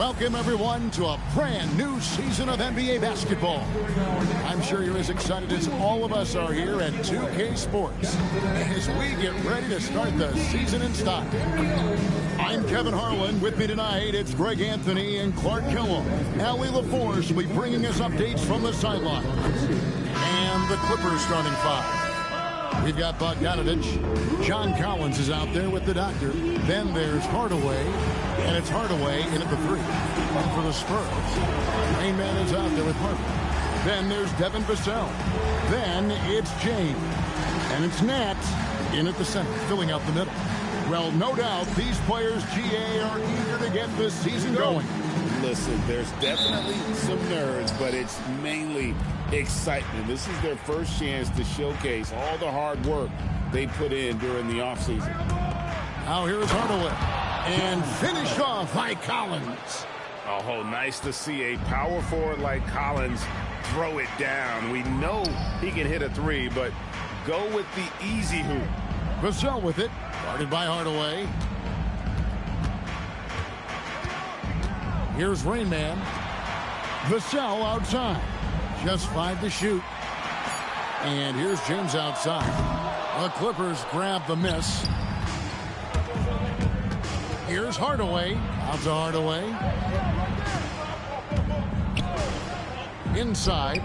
Welcome, everyone, to a brand new season of NBA basketball. I'm sure you're as excited as all of us are here at 2K Sports as we get ready to start the season in style. I'm Kevin Harlan. With me tonight, it's Greg Anthony and Clark Kellogg. Allie LaForce will be bringing us updates from the sidelines. And the Clippers starting five. We've got Bogdanovich. John Collins is out there with the doctor. Then there's Hardaway. And it's Hardaway in at the three. And for the Spurs, Rain Man is out there with Harper. Then there's Devin Vassell. Then it's James. And it's Nat in at the center, filling out the middle. Well, no doubt these players, GA, are eager to get this season going. Listen, there's definitely some nerves, but it's mainly excitement. This is their first chance to showcase all the hard work they put in during the offseason. Now here's Hardaway. And finished off by Collins. Oh, nice to see a power forward like Collins throw it down. We know he can hit a three, but go with the easy hoop. Vassell with it. Guarded by Hardaway. Here's Rain Man. Vassell outside. Just 5 to shoot. And here's James outside. The Clippers grab the miss. Here's Hardaway. Out to Hardaway. Inside.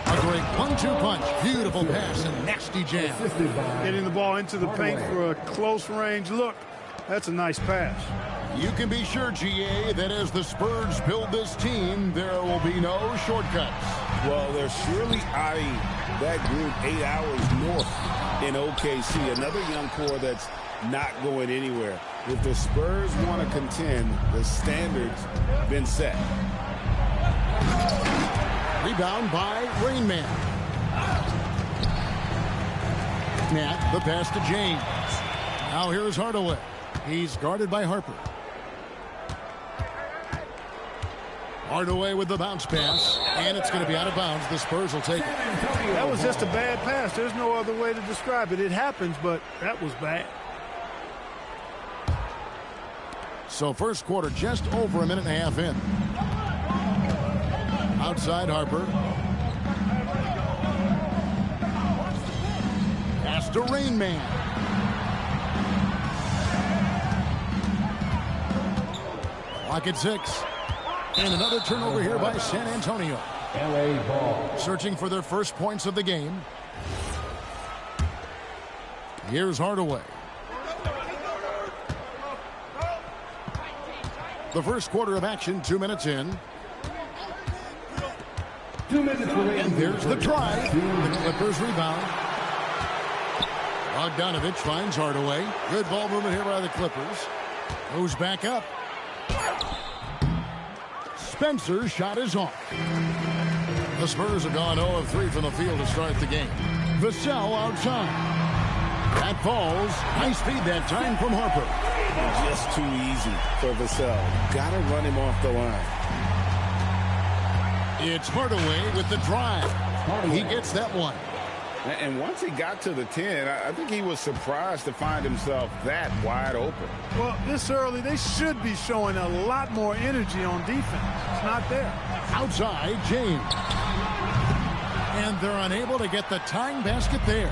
A great 1-2 punch. Beautiful pass and nasty jam. Getting the ball into the paint for a close range look. That's a nice pass. You can be sure, GA, that as the Spurs build this team, there will be no shortcuts. Well, they're surely eyeing that group 8 hours north in OKC. Another young core that's not going anywhere. If the Spurs want to contend, the standard's been set. Rebound by Rain Man. Nat, the pass to James. Now here's Hardaway. He's guarded by Harper. Hardaway with the bounce pass, and it's going to be out of bounds. The Spurs will take it. That was just a bad pass. There's no other way to describe it. It happens, but that was bad. So first quarter just over a minute and a half in. Outside Harper. Pass to Rain Man. Clock at 6. And another turnover here by San Antonio. LA ball. Searching for their first points of the game. Here's Hardaway. The first quarter of action, 2 minutes in. 2 minutes remaining. And there's the drive. The Clippers rebound. Bogdanovich finds Hardaway. Good ball movement here by the Clippers. Goes back up. Spencer's shot is off. The Spurs have gone 0 of 3 from the field to start the game. Vassell outside. That falls. Nice feed that time from Harper. Just too easy for Vassell. Got to run him off the line. It's Hardaway with the drive. He gets that one. And once he got to the 10, I think he was surprised to find himself that wide open. Well, this early, they should be showing a lot more energy on defense. It's not there. Outside, James. And they're unable to get the tying basket there.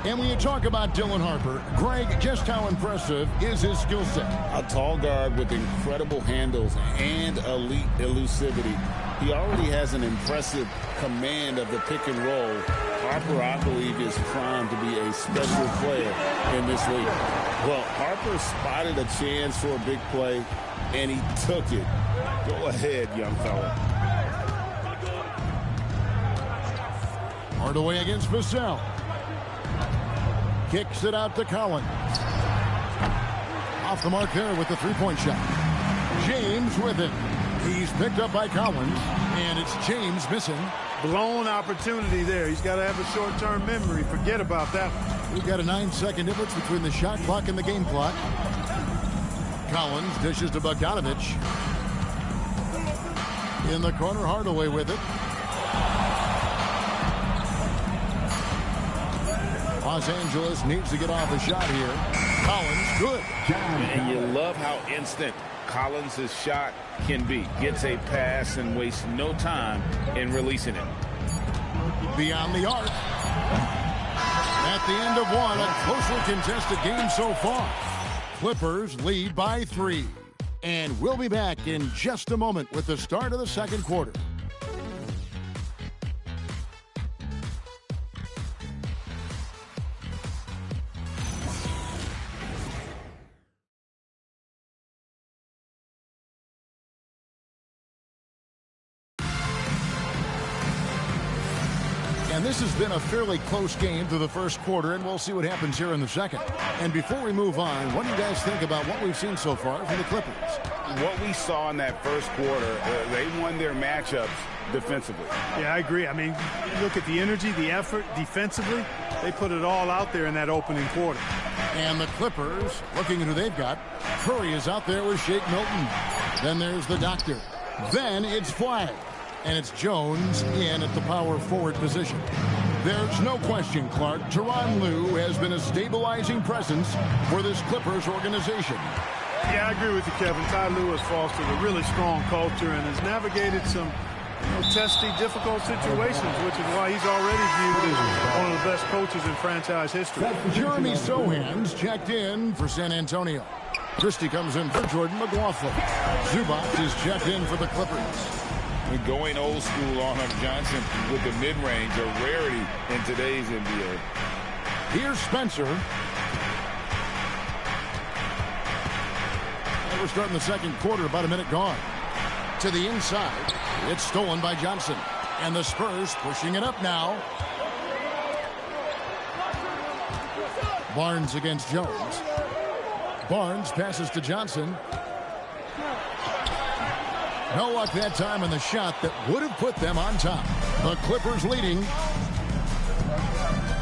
And when you talk about Dylan Harper, Greg, just how impressive is his skill set? A tall guard with incredible handles and elite elusivity. He already has an impressive command of the pick and roll. Harper, I believe, is primed to be a special player in this league. Well, Harper spotted a chance for a big play, and he took it. Go ahead, young fella. Hardaway against Vassell. Kicks it out to Collins. Off the mark there with the three-point shot. James with it. He's picked up by Collins, and it's James missing. Blown opportunity there. He's got to have a short-term memory. Forget about that one. We've got a 9-second difference between the shot clock and the game clock. Collins dishes to Bogdanovich. In the corner, Hardaway with it. Los Angeles needs to get off a shot here. Collins, good. And you love how instant Collins' shot can be. Gets a pass and wastes no time in releasing it. Beyond the arc. At the end of one, a closely contested game so far. Clippers lead by 3. And we'll be back in just a moment with the start of the second quarter. And this has been a fairly close game through the first quarter, and we'll see what happens here in the second. And before we move on, what do you guys think about what we've seen so far from the Clippers? What we saw in that first quarter, they won their matchups defensively. Yeah, I agree. I mean, look at the energy, the effort defensively. They put it all out there in that opening quarter. And the Clippers, looking at who they've got, Curry is out there with Shake Milton. Then there's the doctor. Then it's Flag. And it's Jones in at the power forward position. There's no question, Clark, Tyronn Lue has been a stabilizing presence for this Clippers organization. Yeah, I agree with you, Kevin. Ty Lue has fostered a really strong culture and has navigated some testy, difficult situations, which is why he's already viewed as one of the best coaches in franchise history. Jeremy Sohan's checked in for San Antonio. Christie comes in for Jordan McLaughlin. Zubac is checked in for the Clippers. Going old school on him, Johnson with the mid-range, a rarity in today's NBA. Here's Spencer. And we're starting the second quarter, about a minute gone. To the inside. It's stolen by Johnson. And the Spurs pushing it up now. Barnes against Jones. Barnes passes to Johnson. No luck that time in the shot that would have put them on top. The Clippers leading.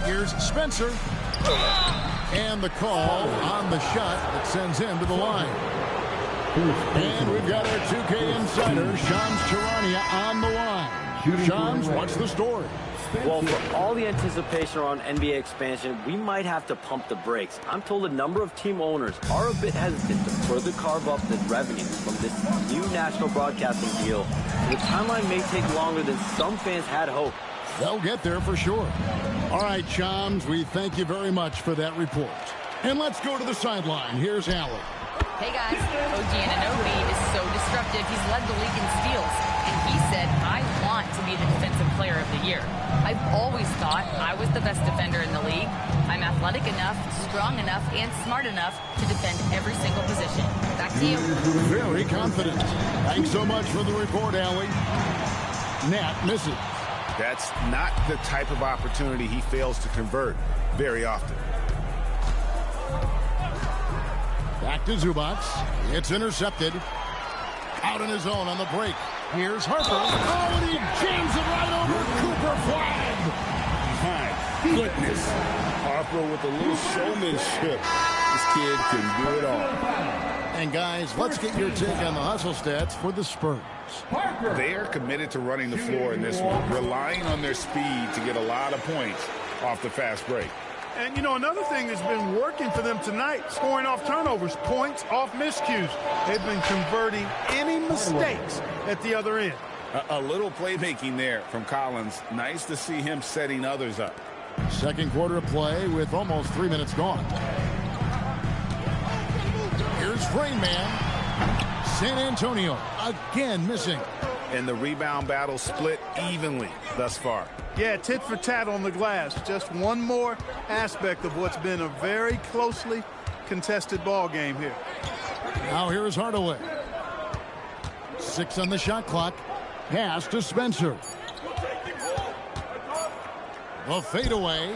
Here's Spencer. And the call on the shot that sends him to the line. And we've got our 2K insider, Shams Charania, on the line. Shams, what's the story? Well, for all the anticipation around NBA expansion, we might have to pump the brakes. I'm told a number of team owners are a bit hesitant to further carve up the revenue from this new national broadcasting deal. The timeline may take longer than some fans had hoped. They'll get there for sure. All right, Shams, we thank you very much for that report. And let's go to the sideline. Here's Allie. Hey, guys. OG Anunoby is so disruptive. He's led the league in steals. And he said, I want to be the defensive player of the year. I've always thought I was the best defender in the league. I'm athletic enough, strong enough, and smart enough to defend every single position. Back to you. Very confident. Thanks so much for the report, Allie. Nat misses. That's not the type of opportunity he fails to convert very often. Back to Zubac. It's intercepted. Out on his own on the break. Here's Harper. Oh, and he jams it right over Cooper Flag. My goodness. Harper with a little showmanship. This kid can do it all. And guys, let's get your take on the hustle stats for the Spurs. They are committed to running the floor in this one, relying on their speed to get a lot of points off the fast break. And, you know, another thing that's been working for them tonight, scoring off turnovers, points off miscues. They've been converting any mistakes at the other end. A little playmaking there from Collins. Nice to see him setting others up. Second quarter of play with almost 3 minutes gone. Here's Rain Man. San Antonio again missing. And the rebound battle split evenly thus far. Yeah, tit for tat on the glass. Just one more aspect of what's been a very closely contested ball game here. Now here is Hardaway. 6 on the shot clock. Pass to Spencer. The fadeaway.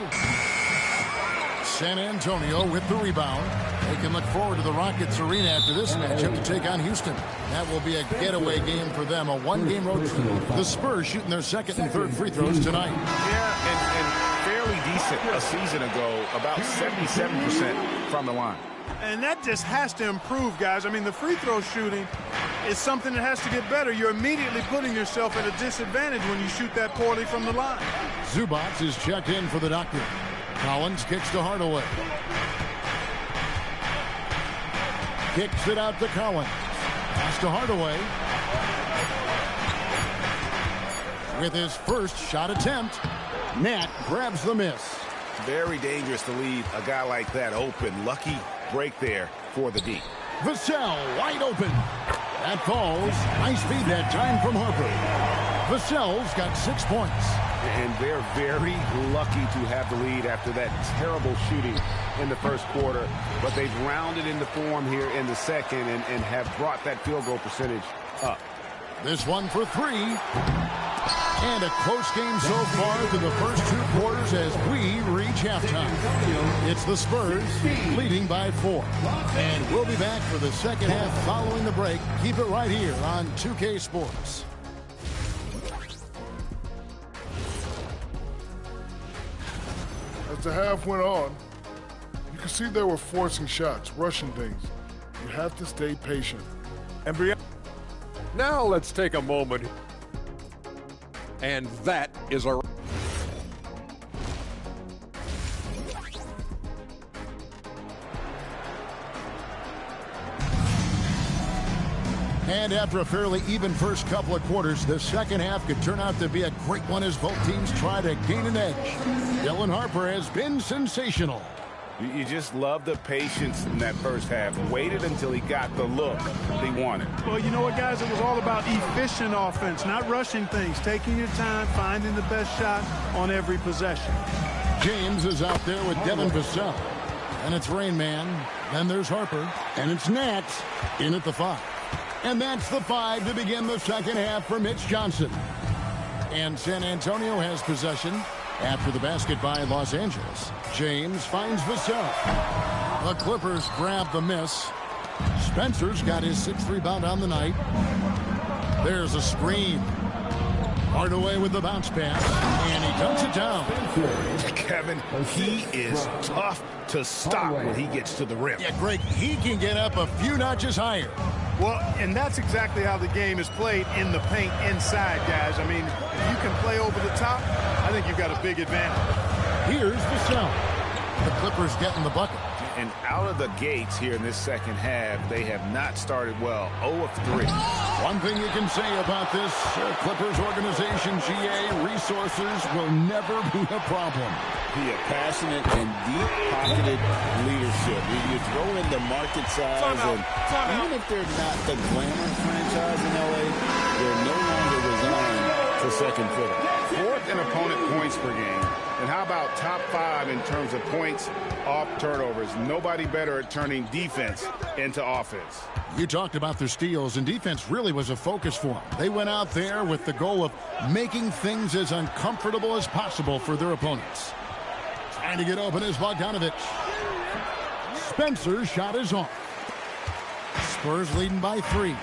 San Antonio with the rebound. They can look forward to the Rockets arena after this matchup to take on Houston. That will be a getaway game for them, a one-game road trip. The Spurs shooting their second and third free throws tonight. Yeah, and fairly decent a season ago, about 77% from the line. And that just has to improve, guys. I mean, the free throw shooting is something that has to get better. You're immediately putting yourself at a disadvantage when you shoot that poorly from the line. Zubac is checked in for the doctor. Collins kicks to Hardaway. Kicks it out to Collins. Pass to Hardaway. With his first shot attempt, Nat grabs the miss. Very dangerous to leave a guy like that open. Lucky break there for the D. Vassell wide open. That falls. Nice feed that time from Harper. Vassell's got 6 points. And they're very lucky to have the lead after that terrible shooting in the first quarter. But they've rounded into form here in the second and have brought that field goal percentage up. This one for 3. And a close game so far through the first 2 quarters as we reach halftime. It's the Spurs leading by 4. And we'll be back for the second half following the break. Keep it right here on 2K Sports. As the half went on, you could see they were forcing shots, rushing things. You have to stay patient. Now let's take a moment. And that is our... And after a fairly even first couple of quarters, the second half could turn out to be a great one as both teams try to gain an edge. Dylan Harper has been sensational. You just love the patience in that first half. Waited until he got the look he wanted. Well, you know what, guys? It was all about efficient offense, not rushing things, taking your time, finding the best shot on every possession. James is out there with Devin Vassell. And it's Rain Man. Then there's Harper. And it's Nats in at the 5. And that's the 5 to begin the second half for Mitch Johnson. And San Antonio has possession after the basket by Los Angeles. James finds Vassell. The Clippers grab the miss. Spencer's got his 6th rebound on the night. There's a screen. Hardaway with the bounce pass, and he dumps it down. Kevin, he is tough to stop when he gets to the rim. Yeah, Greg, he can get up a few notches higher. Well, and that's exactly how the game is played in the paint inside, guys. I mean, if you can play over the top, I think you've got a big advantage. Here's Vassell. The Clippers getting the bucket. And out of the gates here in this second half, they have not started well. 0 of 3. One thing you can say about this Clippers organization, GA, resources will never be a problem. He a passionate and deep-pocketed leadership. You throw in the market size, and even if they're not the glamour franchise in LA, they're no longer resigned to second fiddle. 4th in opponent points per game. And how about top 5 in terms of points off turnovers? Nobody better at turning defense into offense. You talked about their steals, and defense really was a focus for them. They went out there with the goal of making things as uncomfortable as possible for their opponents. Trying to get open is Bogdanovic. Spencer's shot is off. Spurs leading by 3.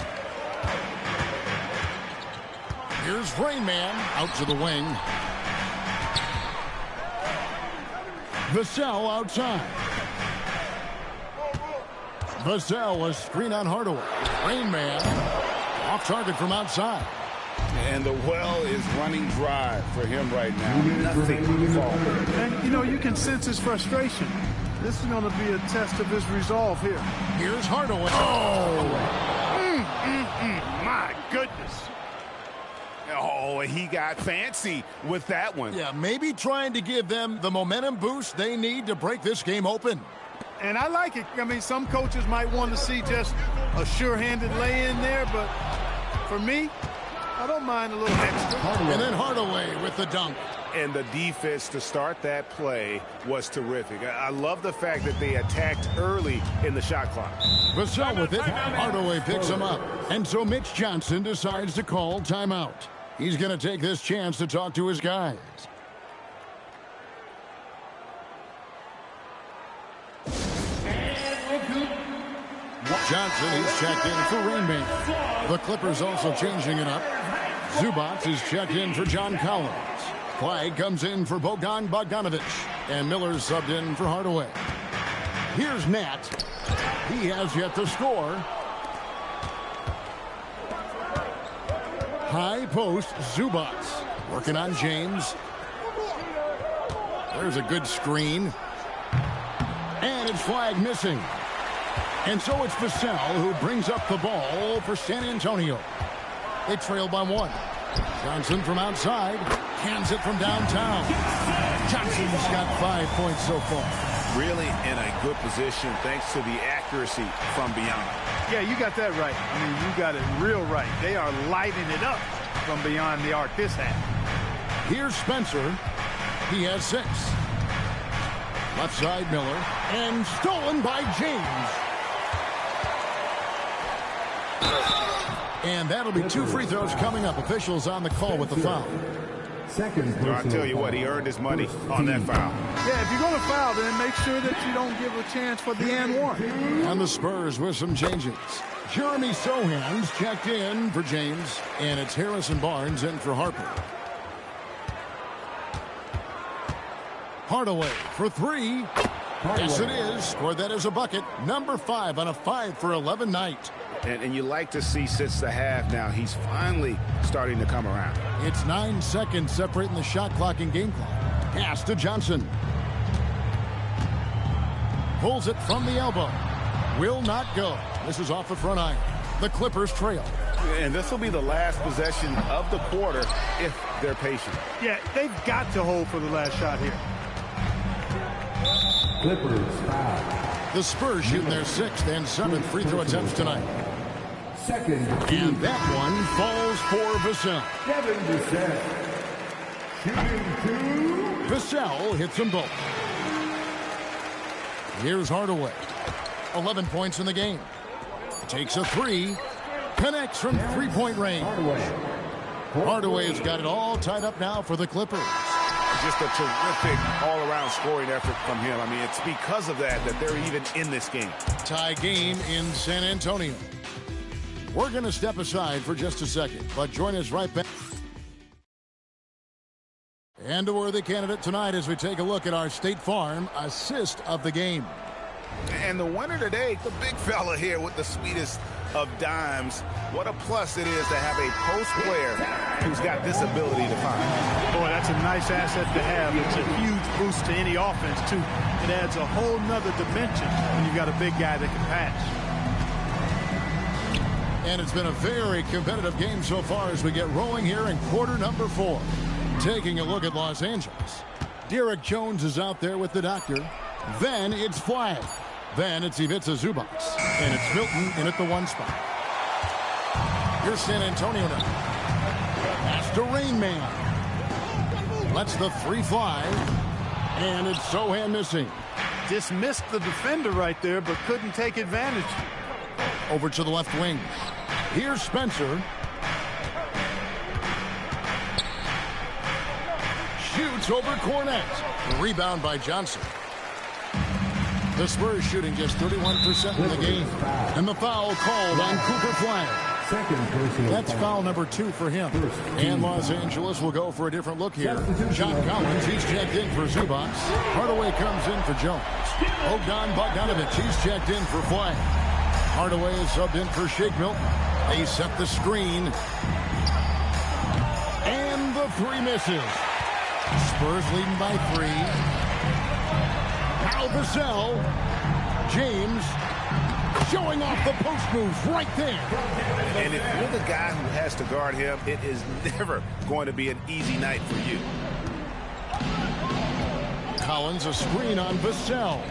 Here's Rain Man out to the wing. Vassell outside. Vassell, a screen on Hardaway. Rain Man off target from outside. And the well is running dry for him right now. Nothing falling. And, you know, you can sense his frustration. This is going to be a test of his resolve here. Here's Hardaway. My goodness. Oh, he got fancy with that one. Yeah, maybe trying to give them the momentum boost they need to break this game open. And I like it. I mean, some coaches might want to see just a sure-handed lay-in there, but for me, I don't mind a little extra. And then Hardaway with the dunk. And the defense to start that play was terrific. I love the fact that they attacked early in the shot clock. Vassell with it. Hardaway picks him up. And so Mitch Johnson decides to call timeout. He's going to take this chance to talk to his guys. Johnson is checked in for Rain Man. The Clippers also changing it up. Zubac is checked in for John Collins. Clyde comes in for Bogdanovic. And Miller's subbed in for Hardaway. Here's Nat. He has yet to score. High post, Zubac. Working on James. There's a good screen. And it's flag missing. And so it's Vassell who brings up the ball for San Antonio. They trail by 1. Johnson from outside. Hands it from downtown. Johnson's got 5 points so far. Really in a good position thanks to the accuracy from beyond. Yeah, you got that right. I mean, you got it real right. They are lighting it up from beyond the arc this half. Here's Spencer. He has 6. Left side, Miller. And stolen by James. And that'll be 2 free throws coming up. Officials on the call with the foul. I'll tell you what, he earned his money on that foul. Yeah, if you're going to foul, then make sure that you don't give a chance for the and one. And the Spurs with some changes. Jeremy Sohan's checked in for James, and it's Harrison Barnes in for Harper. Hardaway for 3. Yes, it is. Scored that as a bucket. Number 5 on a 5 for 11 night. And you like to see since the half now, he's finally starting to come around. It's 9 seconds separating the shot clock and game clock. Pass to Johnson. Pulls it from the elbow. Will not go. This is off the front iron. The Clippers trail. And this will be the last possession of the quarter if they're patient. Yeah, they've got to hold for the last shot here. Clippers foul. The Spurs shooting their 6th and 7th free throw attempts tonight. Second. And that one falls for Vassell. Devin Vassell. Shooting 2. Vassell hits them both. Here's Hardaway. 11 points in the game. Takes a 3. Connects from three-point range. Hardaway's got it all tied up now for the Clippers. Just a terrific all-around scoring effort from him. I mean, it's because of that they're even in this game. Tie game in San Antonio. We're going to step aside for just a second, but join us right back. And a worthy candidate tonight as we take a look at our State Farm assist of the game. And the winner today, the big fella here with the sweetest of dimes. What a plus it is to have a post player who's got this ability to find. Boy, that's a nice asset to have. It's a huge boost to any offense, too. It adds a whole nother dimension when you've got a big guy that can pass. And it's been a very competitive game so far as we get rolling here in quarter number 4. Taking a look at Los Angeles. Derek Jones is out there with the doctor. Then it's flag. Then it's Ivica Zubac. And it's Milton in at the 1 spot. Here's San Antonio now. Pass to Rain Man. Lets the 3 fly. And it's Sohan missing. Dismissed the defender right there, but couldn't take advantage. Over to the left wing. Here's Spencer. Shoots over Cornette. Rebound by Johnson. The Spurs shooting just 31% in the game. And the foul called on Cooper Flyer. That's foul number 2 for him. And Los Angeles will go for a different look here. John Collins, he's checked in for Zubac. Hardaway comes in for Jones. Bogdan Bogdanovic, he's checked in for Flyer. Hardaway is subbed in for Shake Milton. They set the screen. And the 3 misses. Spurs leading by 3. Now Vassell. James showing off the post move right there. And if you're the guy who has to guard him, it is never going to be an easy night for you. Collins, a screen on Vassell.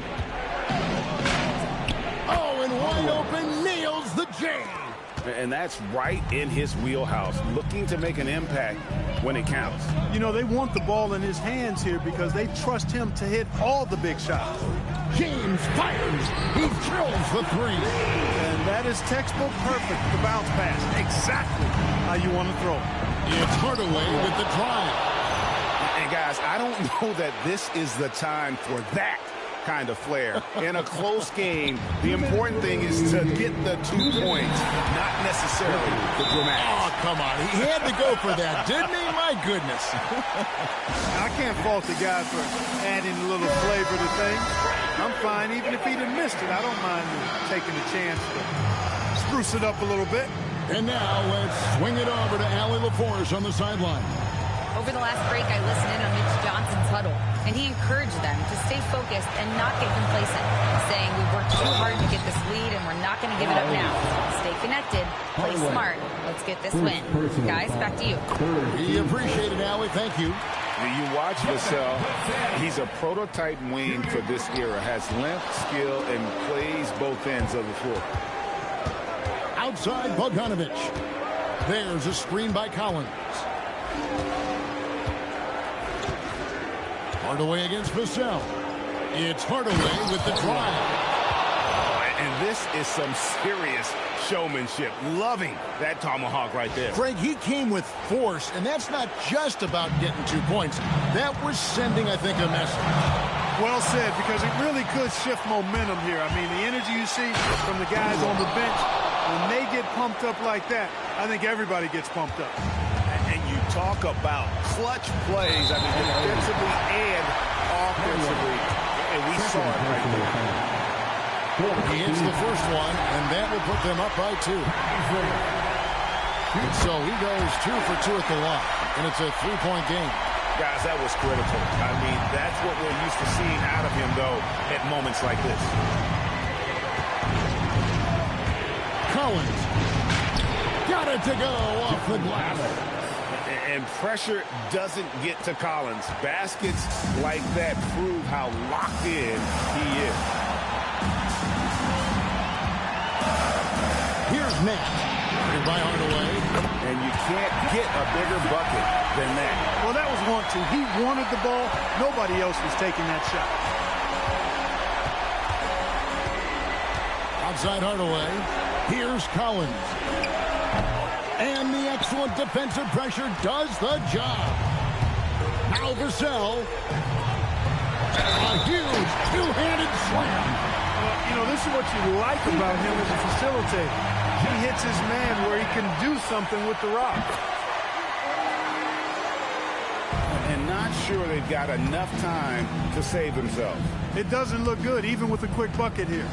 Oh, and wide open, nails the J. And that's right in his wheelhouse, looking to make an impact when it counts. You know, they want the ball in his hands here because they trust him to hit all the big shots. James fires. He drills the 3. And that is textbook perfect, the bounce pass. Exactly how you want to throw it. It's Hardaway with the drive. And guys, I don't know that this is the time for that kind of flair. In a close game, the important thing is to get the 2 points, not necessarily the dramatics. Oh, come on. He had to go for that, didn't he? My goodness. I can't fault the guy for adding a little flavor to things. I'm fine. Even if he'd have missed it, I don't mind taking a chance to spruce it up a little bit. And now let's swing it over to Allie LaForce on the sideline. Over the last break, I listened in on Mitch Johnson's huddle, and he encouraged them to stay focused and not get complacent, saying we worked too hard to get this lead and we're not going to give it up now. Stay connected, play smart. Let's get this win. Guys, back to you. We appreciate it, Allie. Thank you. You watch Vassell. He's a prototype wing for this era. Has length, skill, and plays both ends of the floor. Outside Bogdanovich. There's a screen by Collins. Hardaway against Vassell. It's Hardaway with the drive. And this is some serious showmanship. Loving that tomahawk right there. Greg, he came with force, and that's not just about getting 2 points. That was sending, I think, a message. Well said, because it really could shift momentum here. I mean, the energy you see from the guys on the bench, when they get pumped up like that, I think everybody gets pumped up. And you talk about clutch plays, I mean, defensively and offensively, and we saw it right there. He hits the first one, and that will put them up by 2. So he goes 2 for 2 at the line, and it's a 3-point game. Guys, that was critical. I mean, that's what we're used to seeing out of him, though, at moments like this. Collins got it to go off the glass. And pressure doesn't get to Collins. Baskets like that prove how locked in he is. Here's Matt. By Hardaway. And you can't get a bigger bucket than that. Well, that was want to. He wanted the ball. Nobody else was taking that shot. Outside Hardaway. Here's Collins. And the excellent defensive pressure does the job. Now Vassell. A huge two-handed slam. You know, this is what you like about him as a facilitator. He hits his man where he can do something with the rock. And not sure they've got enough time to save themselves. It doesn't look good, even with a quick bucket here.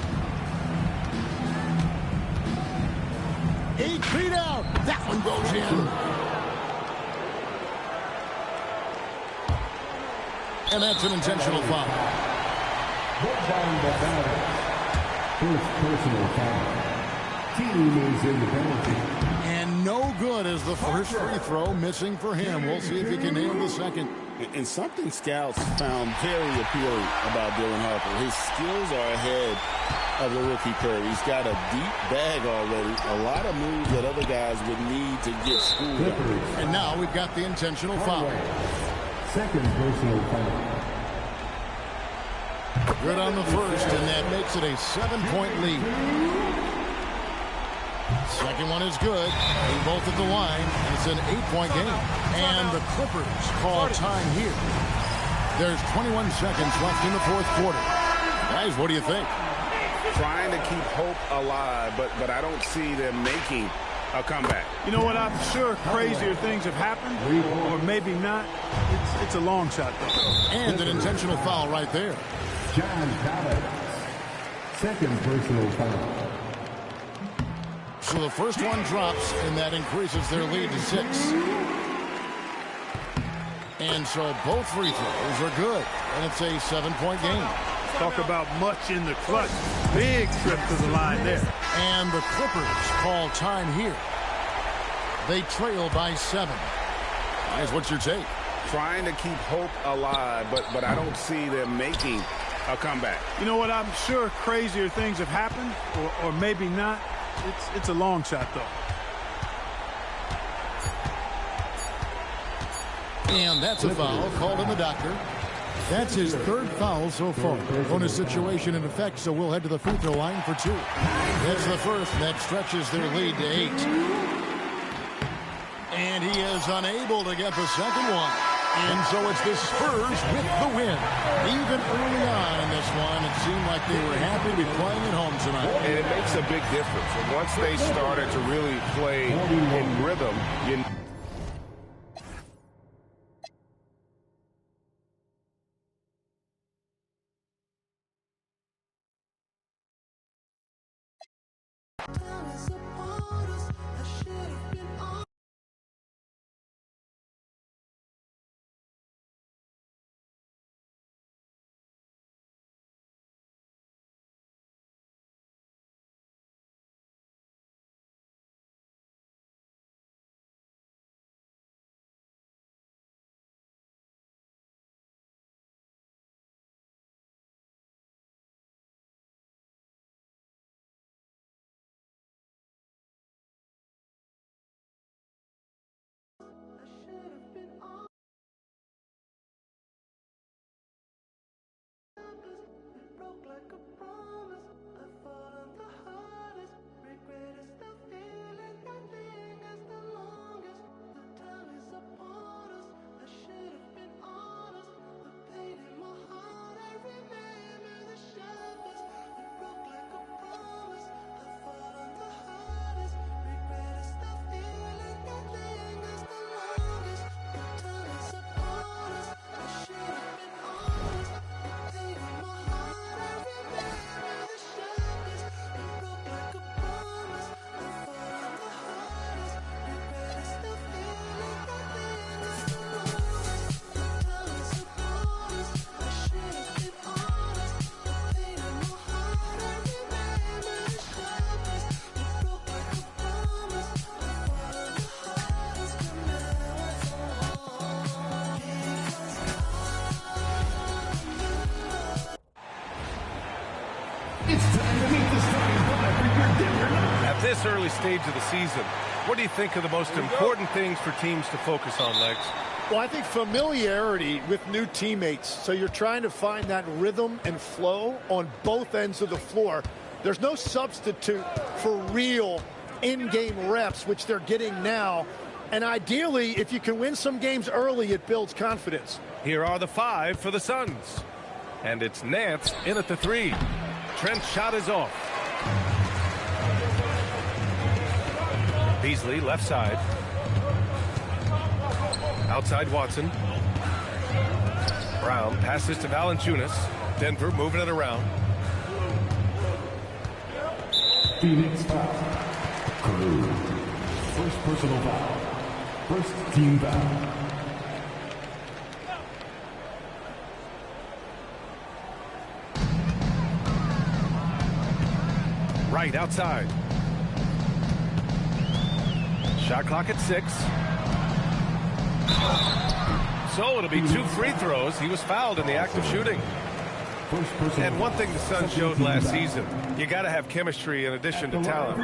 8 feet out. That one goes in. And that's an intentional foul. First personal foul. Team is in the penalty. And no good as the first free throw missing for him. We'll see if he can nail the second. And something scouts found very appealing about Dylan Harper. His skills are ahead of the rookie curve. He's got a deep bag already. A lot of moves that other guys would need to get schooled on. And now we've got the intentional foul. Second personal foul. Good on the first, and that makes it a 7-point lead. Second one is good. They both at the line, and it's an 8-point game. And the Clippers call time here. There's 21 seconds left in the fourth quarter. Guys, what do you think? Trying to keep hope alive, but I don't see them making a comeback. You know what? I'm sure crazier things have happened, or maybe not. It's a long shot, though. And an intentional foul right there. John Collins. Second personal foul. So the first one drops, and that increases their lead to 6. And so both free throws are good, and it's a 7-point game. Talk about much in the clutch. Big trip to the line there. And the Clippers call time here. They trail by 7. Guys, what's your take? Trying to keep hope alive, but I don't see them making a comeback. You know what? I'm sure crazier things have happened, or maybe not. It's a long shot, though. And that's a foul called in the doctor. That's his third foul so far. Bonus situation in effect, so we'll head to the free throw line for 2. That's the first. That stretches their lead to 8. And he is unable to get the second one. And so it's the Spurs with the win. Even early on in this one, it seemed like they were happy to be playing at home tonight. And it makes a big difference. And once they started to really play in rhythm, you It's time to meet the starting five for your Denver Nuggets. At this early stage of the season, what do you think are the most important things for teams to focus on, Legs? Well, I think familiarity with new teammates. So you're trying to find that rhythm and flow on both ends of the floor. There's no substitute for real in-game reps, which they're getting now. And ideally, if you can win some games early, it builds confidence. Here are the five for the Suns. And it's Nance in at the three. Trent's shot is off. Beasley, left side. Outside Watson. Brown passes to Valanciunas. Denver moving it around. Phoenix foul. Crew. First personal foul. First team foul. Right outside. Shot clock at 6. So it'll be 2 free throws. He was fouled in the act of shooting. And one thing the Suns showed last season, you got to have chemistry in addition to talent.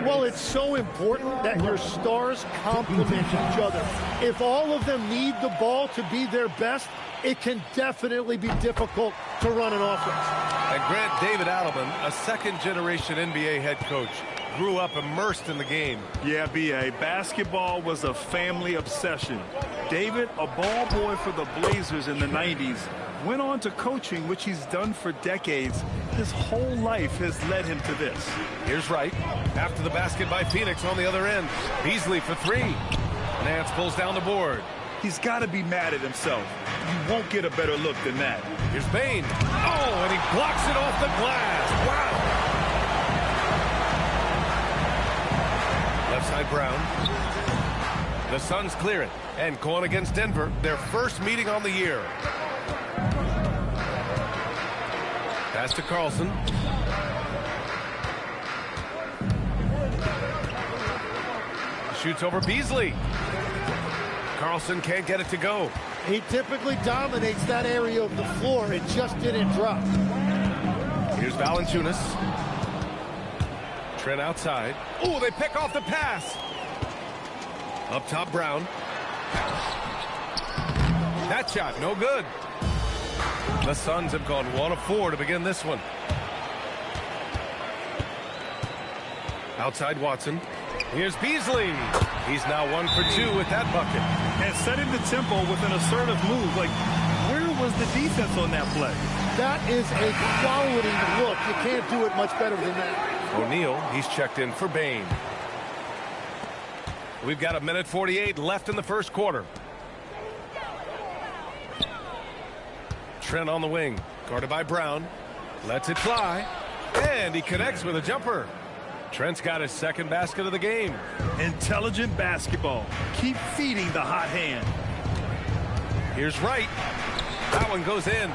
Well, it's so important that your stars complement each other. If all of them need the ball to be their best, it can definitely be difficult to run an offense. And Grant, David Adelman, a second-generation NBA head coach, grew up immersed in the game. Yeah, B.A., basketball was a family obsession. David, a ball boy for the Blazers in the 90s, went on to coaching, which he's done for decades. His whole life has led him to this. Here's Wright. After the basket by Phoenix on the other end. Beasley for 3. Nance pulls down the board. He's got to be mad at himself. You won't get a better look than that. Here's Bane. Oh, and he blocks it off the glass. Wow. Left side Brown. The Suns clear it. And going against Denver, their first meeting on the year. Pass to Carlson. Shoots over Beasley. Carlson can't get it to go. He typically dominates that area of the floor. It just didn't drop. Here's Valanciunas. Trent outside. Oh, they pick off the pass. Up top, Brown. That shot, no good. The Suns have gone 1 of 4 to begin this one. Outside Watson. Here's Beasley. He's now 1 for 2 with that bucket. And setting the tempo with an assertive move. Like, where was the defense on that play? That is a quality look. You can't do it much better than that. O'Neal, he's checked in for Bane. We've got 1:48 left in the first quarter. Trent on the wing, guarded by Brown. Lets it fly, and he connects with a jumper. Trent's got his second basket of the game. Intelligent basketball. Keep feeding the hot hand. Here's Wright. That one goes in.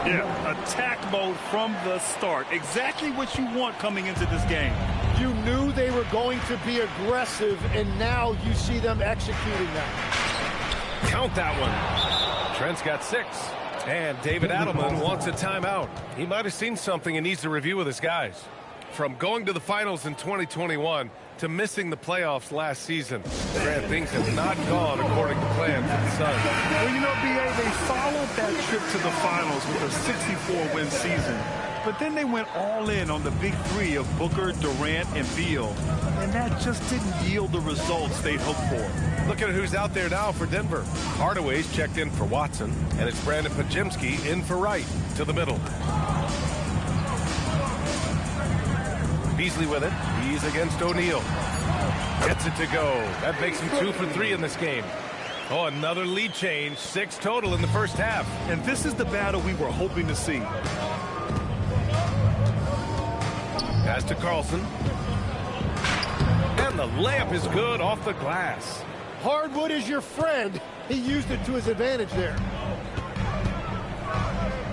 Yeah, attack mode from the start. Exactly what you want coming into this game. You knew they were going to be aggressive, and now you see them executing that. Count that one. Trent's got 6. And David Adelman wants a timeout. He might have seen something and needs to review with his guys. From going to the finals in 2021 to missing the playoffs last season, Grant, things have not gone according to plan for the Suns. Well, you know, B.A., they followed that trip to the finals with a 64-win season. But then they went all in on the big three of Booker, Durant, and Beal. And that just didn't yield the results they'd hoped for. Look at who's out there now for Denver. Hardaway's checked in for Watson, and it's Brandon Pajimski in for Wright to the middle. Beasley with it. He's against O'Neal. Gets it to go. That makes him 2 for 3 in this game. Oh, another lead change. 6 total in the first half. And this is the battle we were hoping to see. Pass to Carlson. And the layup is good off the glass. Hardwood is your friend. He used it to his advantage there.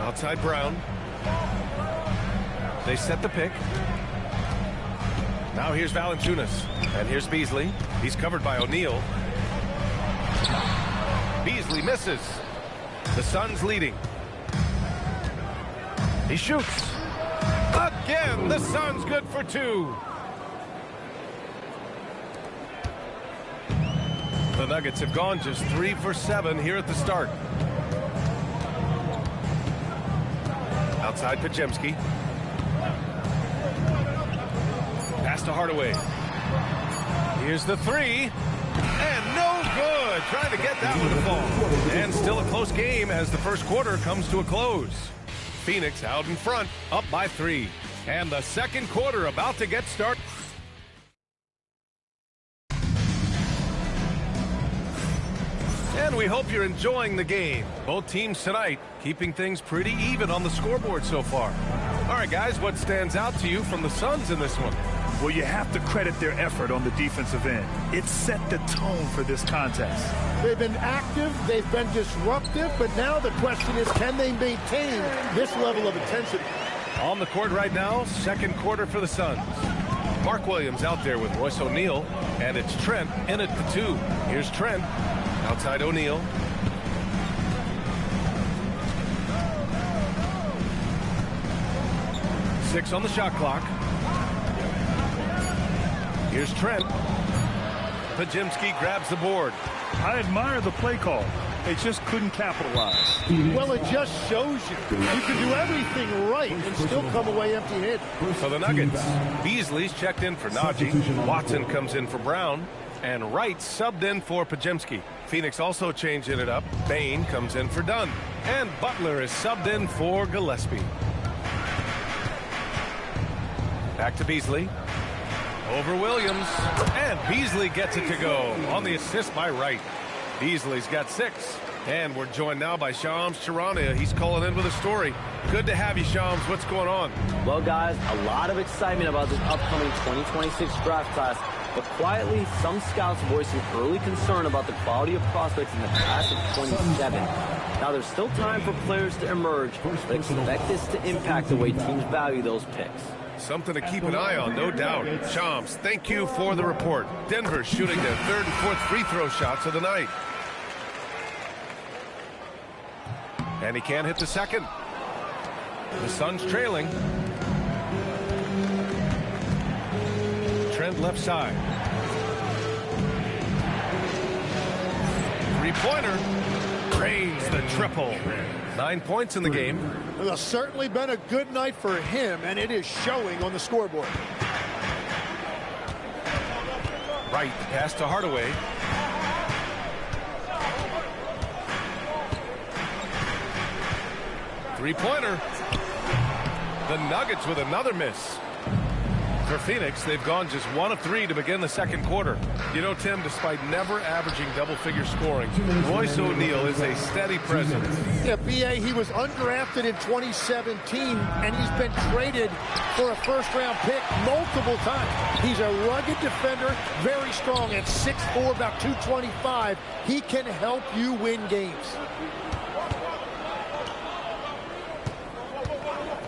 Outside Brown. They set the pick. Now here's Valanciunas. And here's Beasley. He's covered by O'Neal. Beasley misses. The Suns leading. He shoots. Again, the Suns good for 2. The Nuggets have gone just 3 for 7 here at the start. Outside Podziemski. Pass to Hardaway. Here's the 3. And no good. Trying to get that one to fall. And still a close game as the first quarter comes to a close. Phoenix out in front, up by 3. And the second quarter about to get started. And we hope you're enjoying the game. Both teams tonight keeping things pretty even on the scoreboard so far. All right, guys, what stands out to you from the Suns in this one? Well, you have to credit their effort on the defensive end. It set the tone for this contest. They've been active, they've been disruptive, but now the question is, can they maintain this level of intensity? On the court right now, second quarter for the Suns. Mark Williams out there with Royce O'Neal, and it's Trent in at the 2. Here's Trent. Outside O'Neal. Six on the shot clock. Here's Trent. Podziemski grabs the board. I admire the play call. They just couldn't capitalize. Well, it just shows you can do everything right and still come away empty-handed. For the Nuggets, Beasley's checked in for Najee. Watson comes in for Brown. And Wright subbed in for Podziemski. Phoenix also changing it up. Bain comes in for Dunn. And Butler is subbed in for Gillespie. Back to Beasley. Over Williams. And Beasley gets it to go on the assist by Wright. Beasley's got 6. And we're joined now by Shams Charania. He's calling in with a story. Good to have you, Shams. What's going on? Well, guys, a lot of excitement about this upcoming 2026 draft class. But quietly, some scouts voicing early concern about the quality of prospects in the class of 27. Now, there's still time for players to emerge, but expect this to impact the way teams value those picks. Something to keep an eye on, no doubt. Shams, thank you for the report. Denver shooting their 3rd and 4th free throw shots of the night. And he can't hit the second. The Suns trailing. Trent left side. Three-pointer. Drains the triple. 9 points in the game. Well, it's certainly been a good night for him, and it is showing on the scoreboard. Right, pass to Hardaway. Three-pointer. The Nuggets with another miss. For Phoenix, they've gone just 1 of 3 to begin the second quarter. You know, Tim, despite never averaging double-figure scoring, Royce O'Neal is a steady presence. Yeah, B.A., he was undrafted in 2017, and he's been traded for a first-round pick multiple times. He's a rugged defender, very strong at 6'4", about 225. He can help you win games.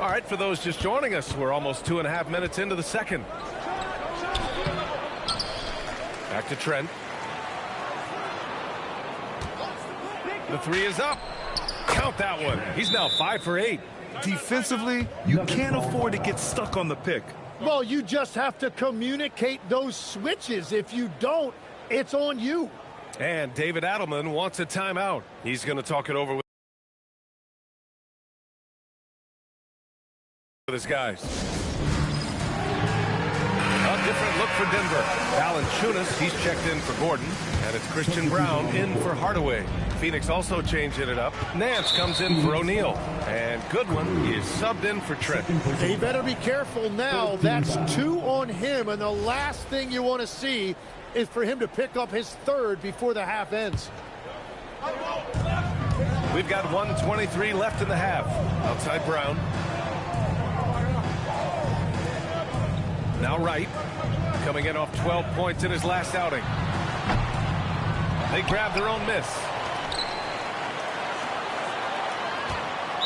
All right, for those just joining us, we're almost 2.5 minutes into the second. Back to Trent. The 3 is up. Count that one. He's now 5 for 8. Defensively, you can't afford to get stuck on the pick. Well, you just have to communicate those switches. If you don't, it's on you. And David Adelman wants a timeout. He's going to talk it over with his guys. A different look for Denver. Valanciunas, he's checked in for Gordon, and it's Christian Brown in for Hardaway. Phoenix also changing it up. Nance comes in for O'Neal, and Goodwin is subbed in for Trent. He better be careful now. That's 2 on him, and the last thing you want to see is for him to pick up his 3rd before the half ends. We've got 1:23 left in the half. Outside Brown. Now Wright, coming in off 12 points in his last outing. They grab their own miss.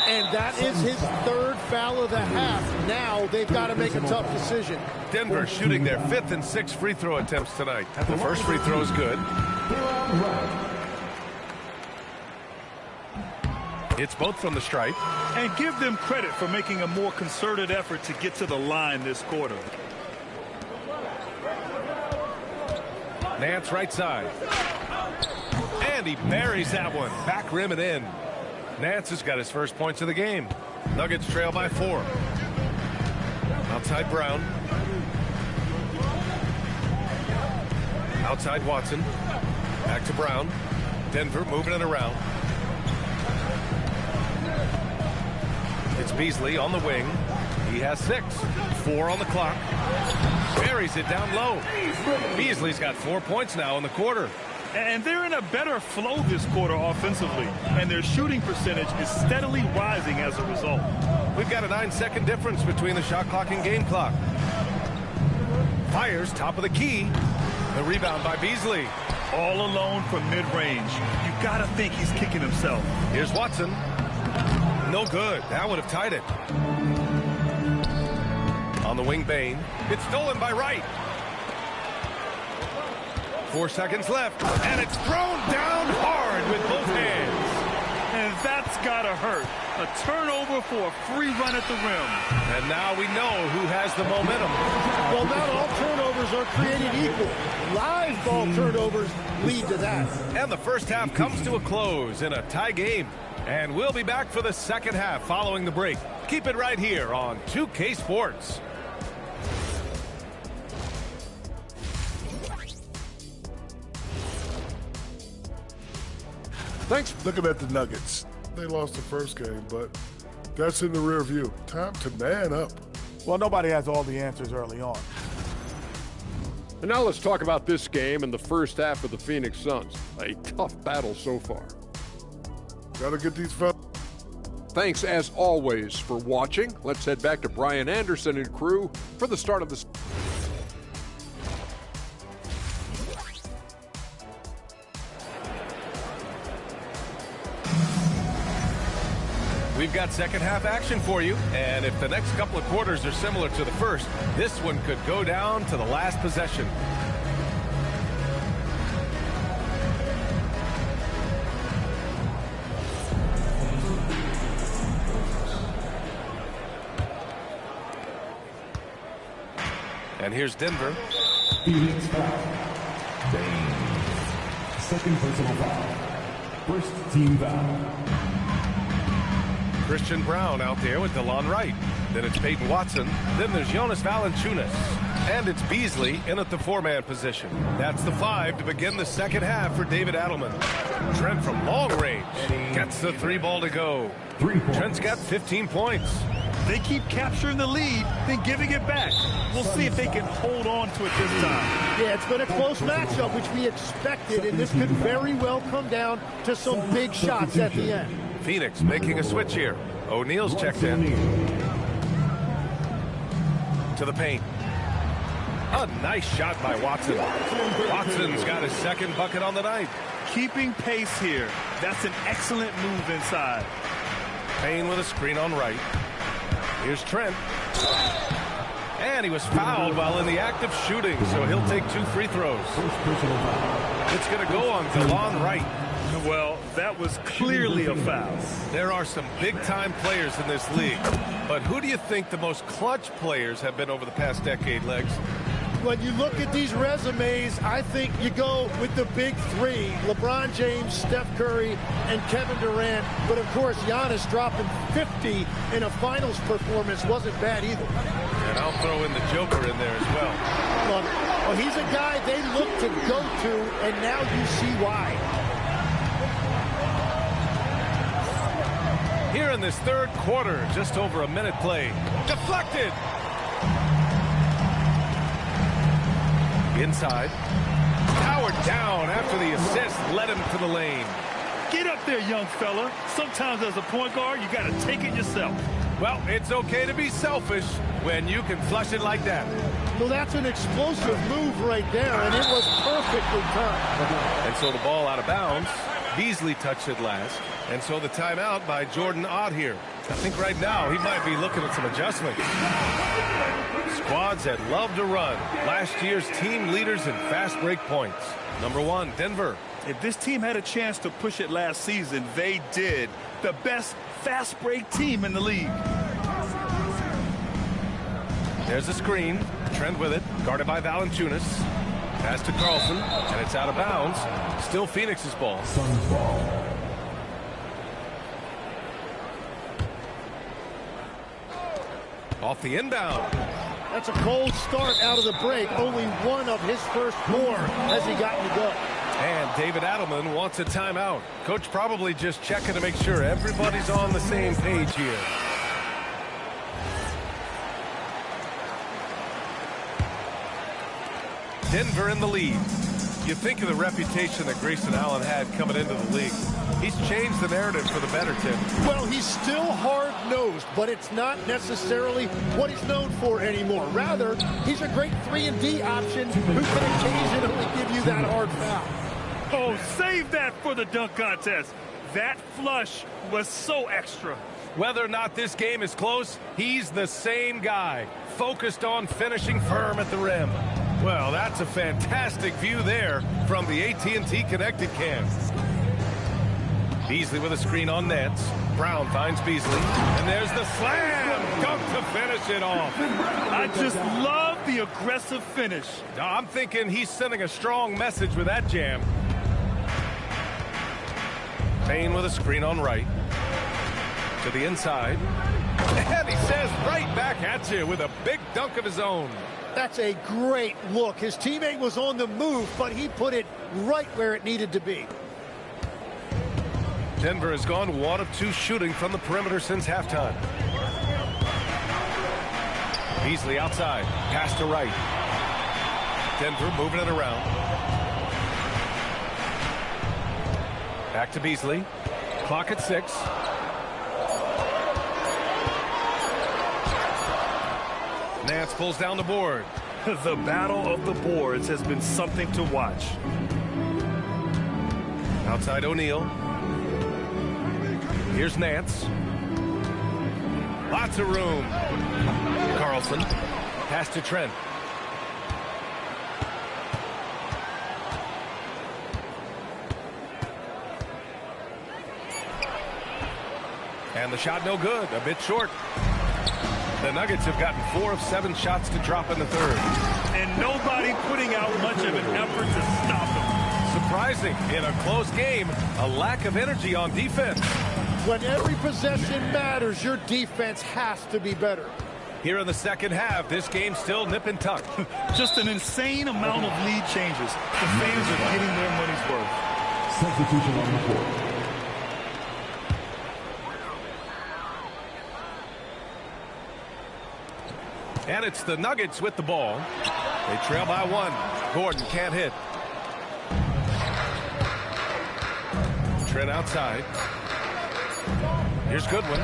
And that is his 3rd foul of the half. Now they've got to make a tough decision. Denver shooting their 5th and 6th free throw attempts tonight. The first free throw is good. It's both from the stripe. And give them credit for making a more concerted effort to get to the line this quarter. Nance right side. And he buries that one. Back rim and in. Nance has got his first points of the game. Nuggets trail by 4. Outside Brown. Outside Watson. Back to Brown. Denver moving it around. It's Beasley on the wing. He has 6. 4 on the clock. Buries it down low. Beasley's got 4 points now in the quarter. And they're in a better flow this quarter offensively. And their shooting percentage is steadily rising as a result. We've got a 9-second difference between the shot clock and game clock. Fires top of the key. The rebound by Beasley. All alone from mid-range. You got to think he's kicking himself. Here's Watson. No good. That would have tied it. On the wing, Bain. It's stolen by Wright. 4 seconds left. And it's thrown down hard with both hands. And that's got to hurt. A turnover for a free run at the rim. And now we know who has the momentum. Well, not all turnovers are created equal. Live ball turnovers lead to that. And the first half comes to a close in a tie game. And we'll be back for the second half following the break. Keep it right here on 2K Sports. Thanks. Looking at the Nuggets. They lost the first game, but that's in the rear view. Time to man up. Well, nobody has all the answers early on. And now let's talk about this game and the first half of the Phoenix Suns. A tough battle so far. Gotta get these fellas. Thanks, as always, for watching. Let's head back to Brian Anderson and crew for the start of the... We've got second half action for you, and if the next couple of quarters are similar to the first, this one could go down to the last possession. And here's Denver. Phoenix foul. Bain. Second personal foul. First team foul. Christian Brown out there with DeLon Wright. Then it's Peyton Watson. Then there's Jonas Valanciunas. And it's Beasley in at the 4-man position. That's the 5 to begin the second half for David Adelman. Trent from long range gets the 3 ball to go. Trent's got 15 points. They keep capturing the lead, then giving it back. We'll see if they can hold on to it this time. Yeah, it's been a close matchup, which we expected, and this could very well come down to some big shots at the end. Phoenix making a switch here. O'Neal's checked in. To the paint. A nice shot by Watson. Watson's got his second bucket on the night. Keeping pace here. That's an excellent move inside. Payne with a screen on right. Here's Trent. And he was fouled while in the act of shooting, so he'll take 2 free throws. It's going to go on DeLon Wright. Well, that was clearly a foul. There are some big-time players in this league, but who do you think the most clutch players have been over the past decade, Legs? When you look at these resumes, I think you go with the big 3, LeBron James, Steph Curry, and Kevin Durant. But, of course, Giannis dropping 50 in a finals performance wasn't bad either. And I'll throw in the Joker in there as well. Look, well, he's a guy they look to go to, and now you see why. Here in this third quarter, just over a minute played. Deflected. Inside. Powered down after the assist led him to the lane. Get up there, young fella. Sometimes as a point guard, you got to take it yourself. Well, it's okay to be selfish when you can flush it like that. Well, that's an explosive move right there, and it was perfectly timed. And so the ball out of bounds. Beasley touched it last. And so the timeout by Jordan Ott here. I think right now he might be looking at some adjustments. Squads that love to run. Last year's team leaders in fast break points. Number 1, Denver. If this team had a chance to push it last season, they did. The best fast break team in the league. There's a screen. Trent with it. Guarded by Valanciunas. Pass to Carlson. And it's out of bounds. Still Phoenix's ball. Off the inbound. That's a cold start out of the break. Only one of his first 4 has he gotten to go. And David Adelman wants a timeout. Coach probably just checking to make sure everybody's on the same page here. Denver in the lead. You think of the reputation that Grayson Allen had coming into the league. He's changed the narrative for the better, Tim. Well, he's still hard-nosed, but it's not necessarily what he's known for anymore. Rather, he's a great 3-and-D option who can occasionally give you that hard foul. Oh, save that for the dunk contest. That flush was so extra. Whether or not this game is close, he's the same guy, focused on finishing firm at the rim. Well, that's a fantastic view there from the AT&T Connected Cam. Beasley with a screen on Nance. Brown finds Beasley. And there's the slam dunk to finish it off. I just love the aggressive finish. I'm thinking he's sending a strong message with that jam. Payne with a screen on right. To the inside. And he says right back at you with a big dunk of his own. That's a great look. His teammate was on the move, but he put it right where it needed to be. Denver has gone 1 of 2 shooting from the perimeter since halftime. Beasley outside. Pass to right. Denver moving it around. Back to Beasley. Clock at 6. Nance pulls down the board. The battle of the boards has been something to watch. Outside O'Neal. Here's Nance. Lots of room. Carlson. Pass to Trent. And the shot no good. A bit short. The Nuggets have gotten 4 of 7 shots to drop in the third. And nobody putting out much of an effort to stop them. Surprising. In a close game, a lack of energy on defense. When every possession matters, your defense has to be better. Here in the second half, this game's still nip and tuck. Just an insane amount of lead changes. The fans are getting their money's worth. Substitution on the court. And it's the Nuggets with the ball. They trail by 1. Gordon can't hit. Trent outside. Here's Goodwin.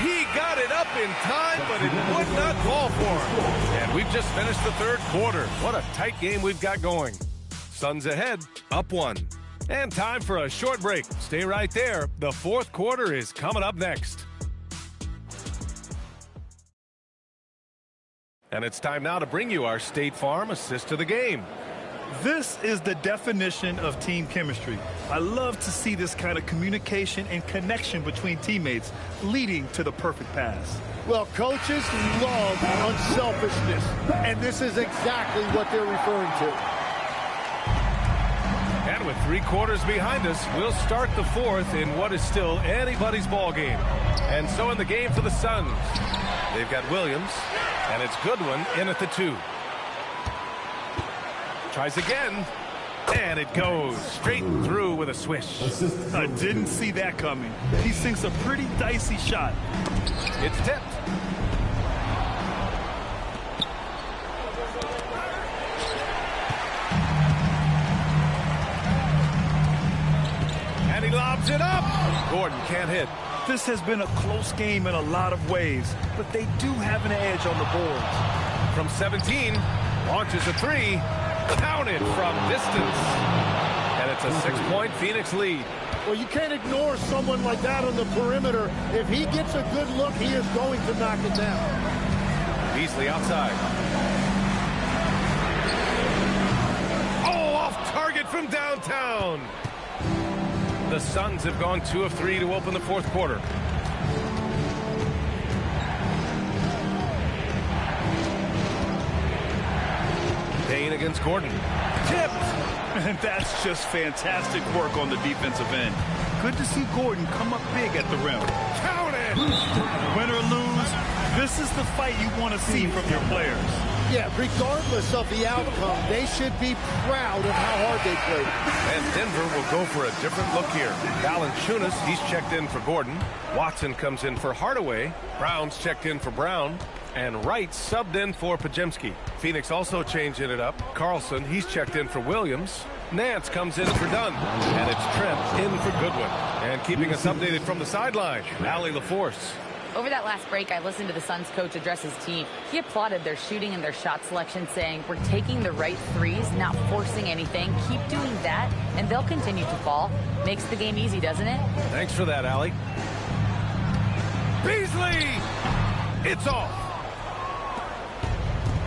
He got it up in time, but it would not fall for him. And we've just finished the third quarter. What a tight game we've got going. Suns ahead, up 1. And time for a short break. Stay right there. The fourth quarter is coming up next. And it's time now to bring you our State Farm assist to the game. This is the definition of team chemistry. I love to see this kind of communication and connection between teammates leading to the perfect pass. Well, coaches love unselfishness, and this is exactly what they're referring to. And with 3 quarters behind us, we'll start the fourth in what is still anybody's ball game. And so in the game for the Suns, they've got Williams, and it's Goodwin in at the 2. Tries again, and it goes straight through with a swish. I didn't see that coming. He sinks a pretty dicey shot. It's tipped. And he lobs it up. Gordon can't hit. This has been a close game in a lot of ways, but they do have an edge on the boards. From 17, launches a 3. Counted from distance. And it's a 6-point Phoenix lead. Well, you can't ignore someone like that on the perimeter. If he gets a good look, he is going to knock it down. Beasley outside. Oh, off target straight from downtown. The Suns have gone 2 of 3 to open the fourth quarter. Payne against Gordon. Tipped! And that's just fantastic work on the defensive end. Good to see Gordon come up big at the rim. Counted! Win or lose, this is the fight you want to see from your players. Yeah, regardless of the outcome, they should be proud of how hard they played. And Denver will go for a different look here. Valanciunas, he's checked in for Gordon. Watson comes in for Hardaway. Brown's checked in for Brown. And Wright subbed in for Pajemski. Phoenix also changing it up. Carlson, he's checked in for Williams. Nance comes in for Dunn. And it's Trent in for Goodwin. And keeping us updated from the sideline, Allie LaForce. Over that last break, I listened to the Suns coach address his team. He applauded their shooting and their shot selection, saying, "We're taking the right threes, not forcing anything. Keep doing that, and they'll continue to fall." Makes the game easy, doesn't it? Thanks for that, Allie. Beasley! It's off.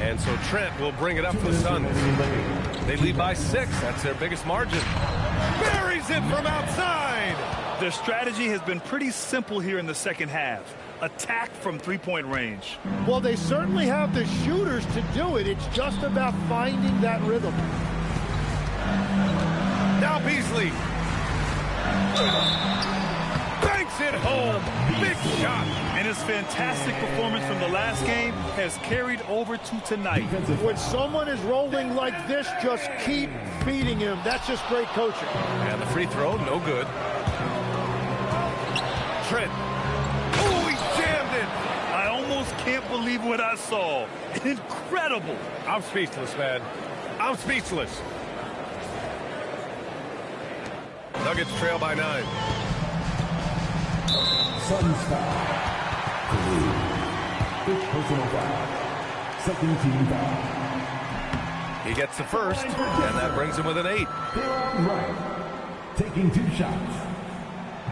And so Trent will bring it up for the Suns. They lead by 6. That's their biggest margin. Buries it from outside. Their strategy has been pretty simple here in the second half. Attack from three-point range. Well, they certainly have the shooters to do it. It's just about finding that rhythm. Now Beasley. Banks it home. Big shot. And his fantastic performance from the last game has carried over to tonight. When someone is rolling like this, just keep feeding him. That's just great coaching. And the free throw, no good. Trent. Oh, he jammed it. I almost can't believe what I saw. Incredible. I'm speechless, man. I'm speechless. Nuggets trail by 9. Suns foul. Fifth personal foul. Second team foul. He gets the first, and that brings him with an 8. Right. Taking 2 shots.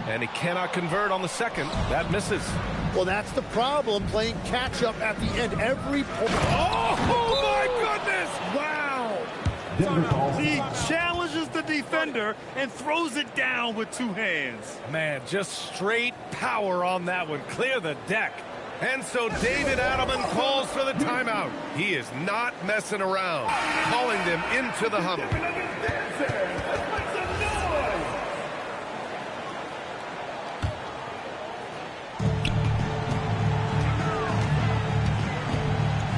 And he cannot convert on the second. That misses. Well, that's the problem, playing catch-up at the end. Every point. Oh, my goodness! Wow! He challenges the defender and throws it down with 2 hands. Man, just straight power on that one. Clear the deck. And so David Adelman calls for the timeout. He is not messing around. Calling them into the huddle.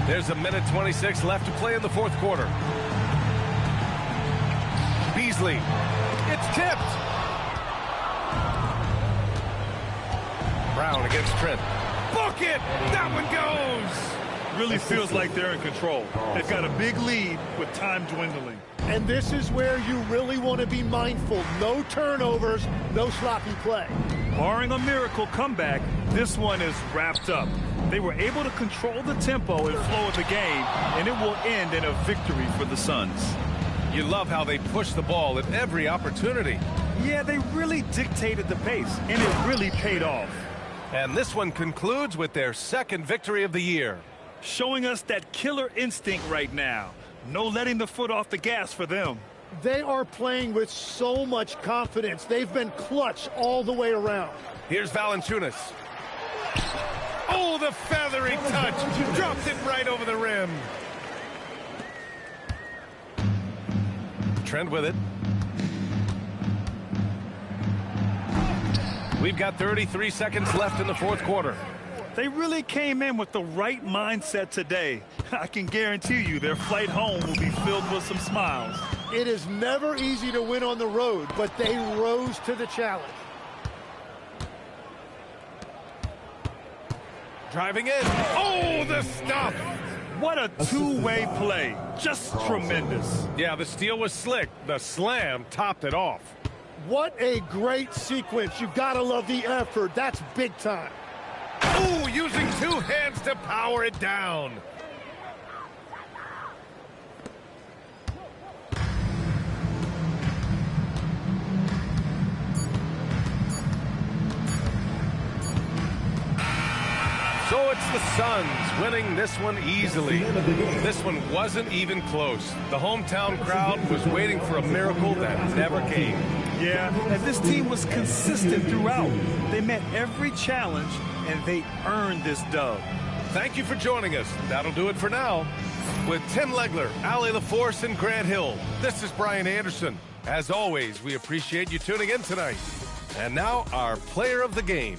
There's a minute 26 left to play in the fourth quarter. Beasley. It's tipped. Brown against Trent. Book it! That one goes! Really feels like they're in control. They've got a big lead with time dwindling. And this is where you really want to be mindful. No turnovers, no sloppy play. Barring a miracle comeback, this one is wrapped up. They were able to control the tempo and flow of the game, and it will end in a victory for the Suns. You love how they push the ball at every opportunity. Yeah, they really dictated the pace, and it really paid off. And this one concludes with their second victory of the year. Showing us that killer instinct right now. No letting the foot off the gas for them. They are playing with so much confidence. They've been clutch all the way around. Here's Valanciunas. Oh, the feathery touch. Drops it right over the rim. Trent with it. We've got 33 seconds left in the fourth quarter. They really came in with the right mindset today. I can guarantee you their flight home will be filled with some smiles. It is never easy to win on the road, but they rose to the challenge. Driving in. Oh, the stuff. What a two-way play. Just tremendous. Yeah, the steal was slick. The slam topped it off. What a great sequence. You've got to love the effort. That's big time. Ooh, using 2 hands to power it down. So it's the Suns winning this one easily. This one wasn't even close. The hometown crowd was waiting for a miracle that never came. Yeah, and this team was consistent throughout. They met every challenge, and they earned this dub. Thank you for joining us. That'll do it for now. With Tim Legler, Allie LaForce, and Grant Hill, this is Brian Anderson. As always, we appreciate you tuning in tonight. And now, our player of the game.